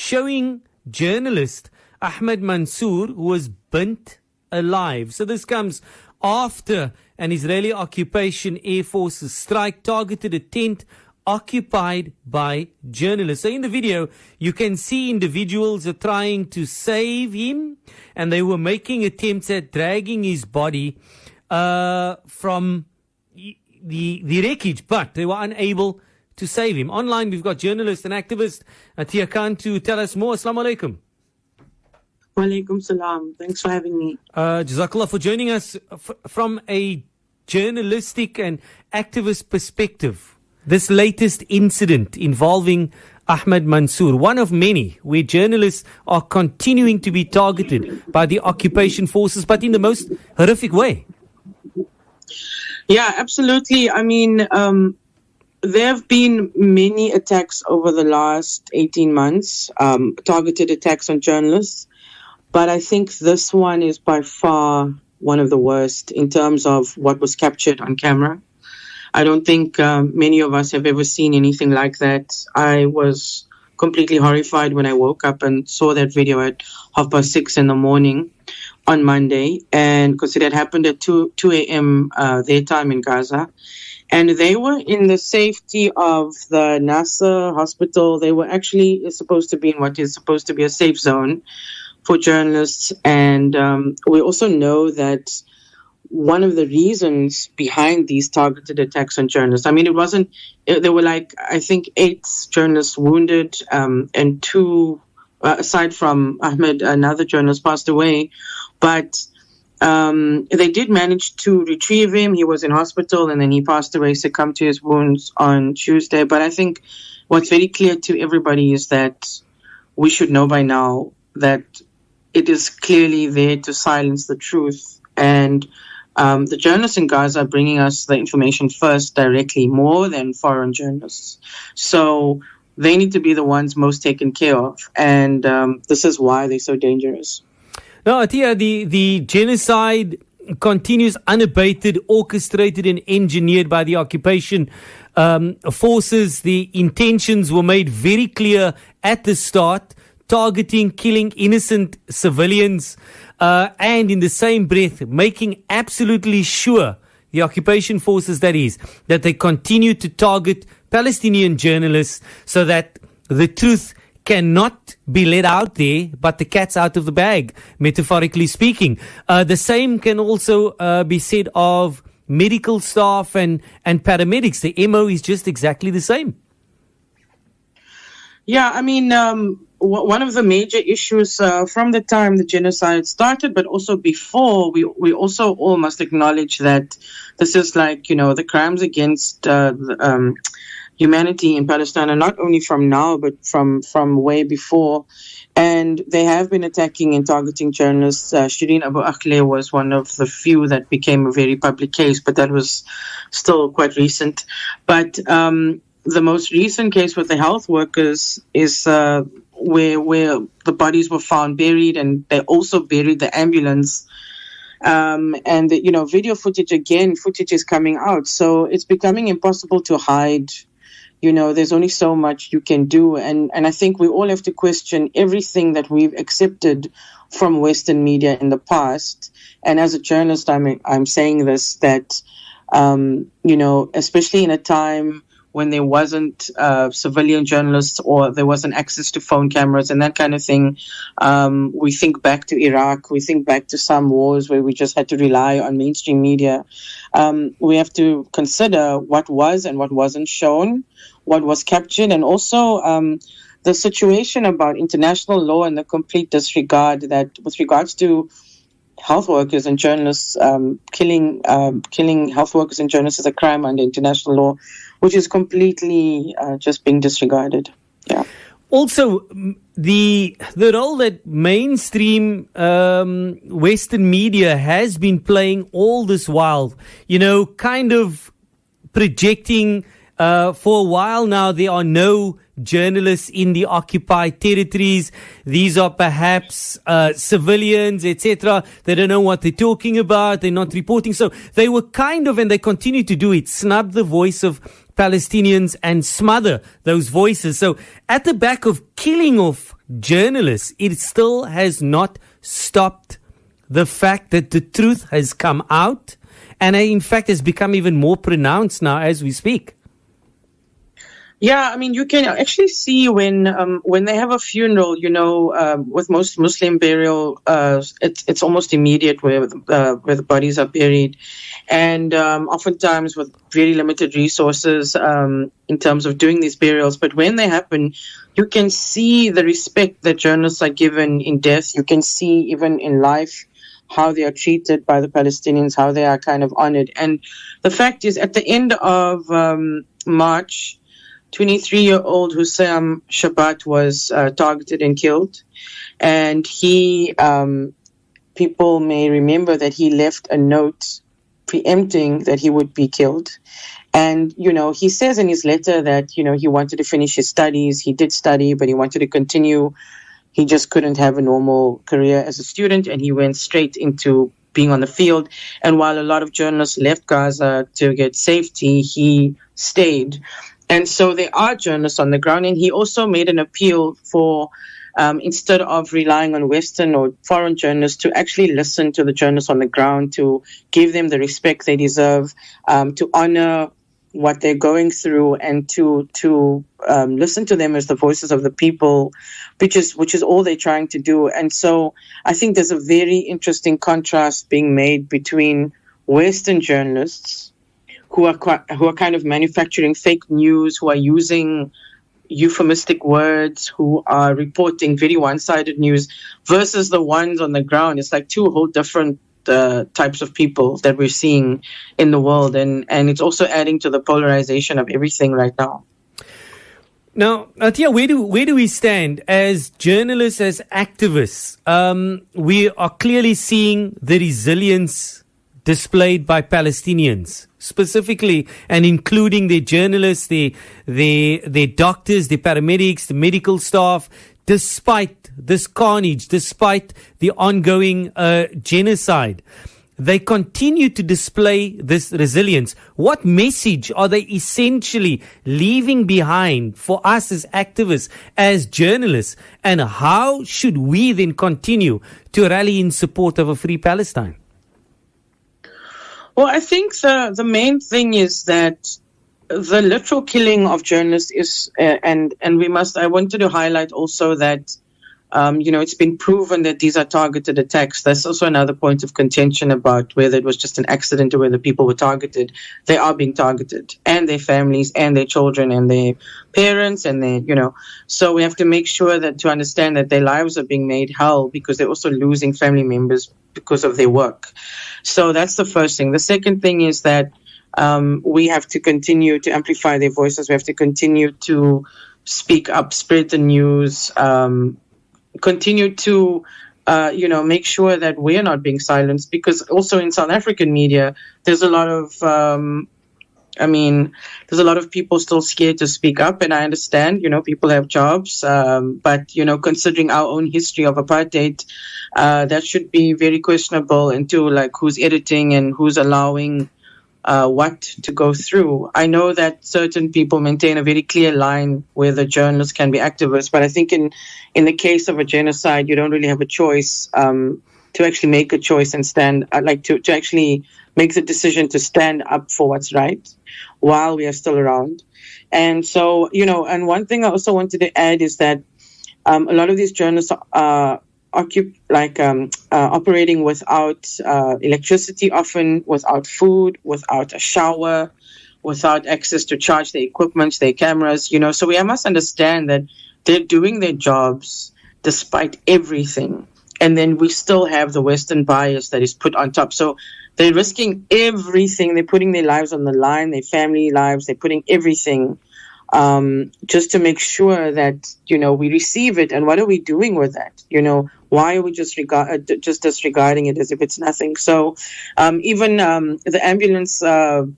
showing journalist Ahmed Mansour, who was burnt alive. So this comes after an Israeli occupation Air Forces strike targeted a tent occupied by journalists. So in the video, you can see individuals are trying to save him, and they were making attempts at dragging his body from the wreckage, but they were unable to save him. Online, we've got journalist and activist Atiyyah Khan to tell us more. Assalamu alaikum. Wa alaikum salam. Thanks for having me. Jazakallah for joining us from a journalistic and activist perspective. This latest incident involving Ahmed Mansour, one of many where journalists are continuing to be targeted by the occupation forces, but in the most horrific way. Yeah, absolutely. I mean, there have been many attacks over the last 18 months, targeted attacks on journalists, but I think this one is by far one of the worst in terms of what was captured on camera. I don't think many of us have ever seen anything like that. I was completely horrified when I woke up and saw that video at 6:30 in the morning on Monday, and because it had happened at 2 a.m. Their time in Gaza. And they were in the safety of the Nasser hospital. They were actually supposed to be in what is supposed to be a safe zone for journalists. And we also know that one of the reasons behind these targeted attacks on journalists, I mean, there were I think 8 journalists wounded, and 2, aside from Ahmed, another journalist passed away. But they did manage to retrieve him. He was in hospital and then he passed away, succumbed to his wounds on Tuesday. But I think what's very clear to everybody is that we should know by now that it is clearly there to silence the truth. And the journalists in Gaza are bringing us the information first directly, more than foreign journalists. So they need to be the ones most taken care of. And this is why they're so dangerous. Now, Atiyyah, the genocide continues unabated, orchestrated and engineered by the occupation forces. The intentions were made very clear at the start, targeting, killing innocent civilians, and in the same breath, making absolutely sure, the occupation forces that they continue to target Palestinian journalists so that the truth cannot be let out there, but the cat's out of the bag, metaphorically speaking. The same can also be said of medical staff and paramedics. The MO is just exactly the same. Yeah, I mean, one of the major issues from the time the genocide started, but also before, we also all must acknowledge that this is the crimes against humanity in Palestine, and not only from now, but from way before. And they have been attacking and targeting journalists. Shireen Abu Akleh was one of the few that became a very public case, but that was still quite recent. But the most recent case with the health workers is where the bodies were found buried, and they also buried the ambulance. And video footage is coming out. So it's becoming impossible to hide. There's only so much you can do. And I think we all have to question everything that we've accepted from Western media in the past. And as a journalist, I'm saying this, that, especially in a time when there wasn't civilian journalists or there wasn't access to phone cameras and that kind of thing. We think back to Iraq. We think back to some wars where we just had to rely on mainstream media. We have to consider what was and what wasn't shown, what was captured, and also the situation about international law and the complete disregard that with regards to health workers and journalists, killing health workers and journalists is a crime under international law, which is completely just being disregarded. Yeah. Also, the role that mainstream Western media has been playing all this while, kind of projecting for a while now, there are no journalists in the occupied territories. These are perhaps civilians, etc. They don't know what they're talking about. They're not reporting. So they were kind of, and they continue to do it, snub the voice of Palestinians and smother those voices. So at the back of killing off journalists, it still has not stopped the fact that the truth has come out and in fact has become even more pronounced now as we speak. Yeah, I mean, you can actually see when they have a funeral, with most Muslim burial, it's almost immediate where the bodies are buried, and oftentimes with very limited resources in terms of doing these burials. But when they happen, you can see the respect that journalists are given in death. You can see even in life how they are treated by the Palestinians, how they are kind of honored. And the fact is, at the end of March, 23-year-old Hussam Shabat was targeted and killed. And he, people may remember that he left a note preempting that he would be killed. And, he says in his letter that, he wanted to finish his studies. He did study, but he wanted to continue. He just couldn't have a normal career as a student, and he went straight into being on the field. And while a lot of journalists left Gaza to get safety, he stayed. And so there are journalists on the ground. And he also made an appeal for, instead of relying on Western or foreign journalists, to actually listen to the journalists on the ground, to give them the respect they deserve, to honor what they're going through, and to listen to them as the voices of the people, which is all they're trying to do. And so I think there's a very interesting contrast being made between Western journalists who are kind of manufacturing fake news, who are using euphemistic words, who are reporting very one-sided news, versus the ones on the ground. It's like two whole different types of people that we're seeing in the world, and it's also adding to the polarization of everything right now. Now, Atiyyah, where do we stand as journalists, as activists? We are clearly seeing the resilience displayed by Palestinians, specifically and including their journalists, their doctors, their paramedics, the medical staff, despite this carnage, despite the ongoing genocide. They continue to display this resilience. What message are they essentially leaving behind for us as activists, as journalists? And how should we then continue to rally in support of a free Palestine? Well, I think the main thing is that the literal killing of journalists is, and I wanted to highlight also that, it's been proven that these are targeted attacks. That's also another point of contention about whether it was just an accident or whether people were targeted. They are being targeted, and their families and their children and their parents and their, so we have to make sure that to understand that their lives are being made hell because they're also losing family members because of their work. So that's the first thing. The second thing is that we have to continue to amplify their voices. We have to continue to speak up, spread the news, continue to, make sure that we're not being silenced. Because also in South African media, there's a lot of, there's a lot of people still scared to speak up. And I understand, people have jobs. But, considering our own history of apartheid, that should be very questionable into like who's editing and who's allowing what to go through. I know that certain people maintain a very clear line where the journalists can be activists, but I think in the case of a genocide, you don't really have a choice to actually make a choice and stand, to actually make the decision to stand up for what's right while we are still around. And so, and one thing I also wanted to add is that a lot of these journalists are operating without electricity, often without food, without a shower, without access to charge their equipment, their cameras, So we must understand that they're doing their jobs despite everything. And then we still have the Western bias that is put on top. So they're risking everything. They're putting their lives on the line, their family lives. They're putting everything just to make sure that, we receive it. And what are we doing with that? Why are we just disregarding it as if it's nothing? So even the ambulance, the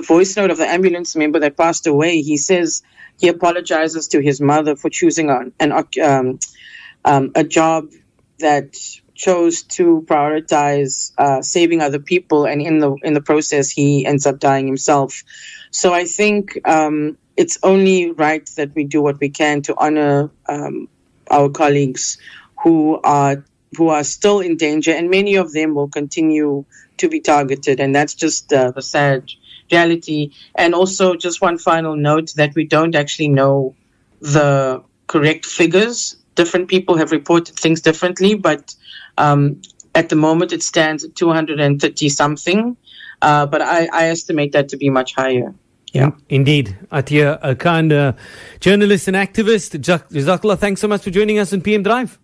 voice note of the ambulance member that passed away, he says he apologizes to his mother for choosing a job that chose to prioritize saving other people, and in the process, he ends up dying himself. So I think it's only right that we do what we can to honor our colleagues who are still in danger, and many of them will continue to be targeted, and that's just the sad reality. And also, just one final note, that we don't actually know the correct figures. Different people have reported things differently, but at the moment it stands at 230 something, but I estimate that to be much higher. Yeah, indeed. Atiyyah Khan, journalist and activist. Jazakallah, thanks so much for joining us on PM Drive.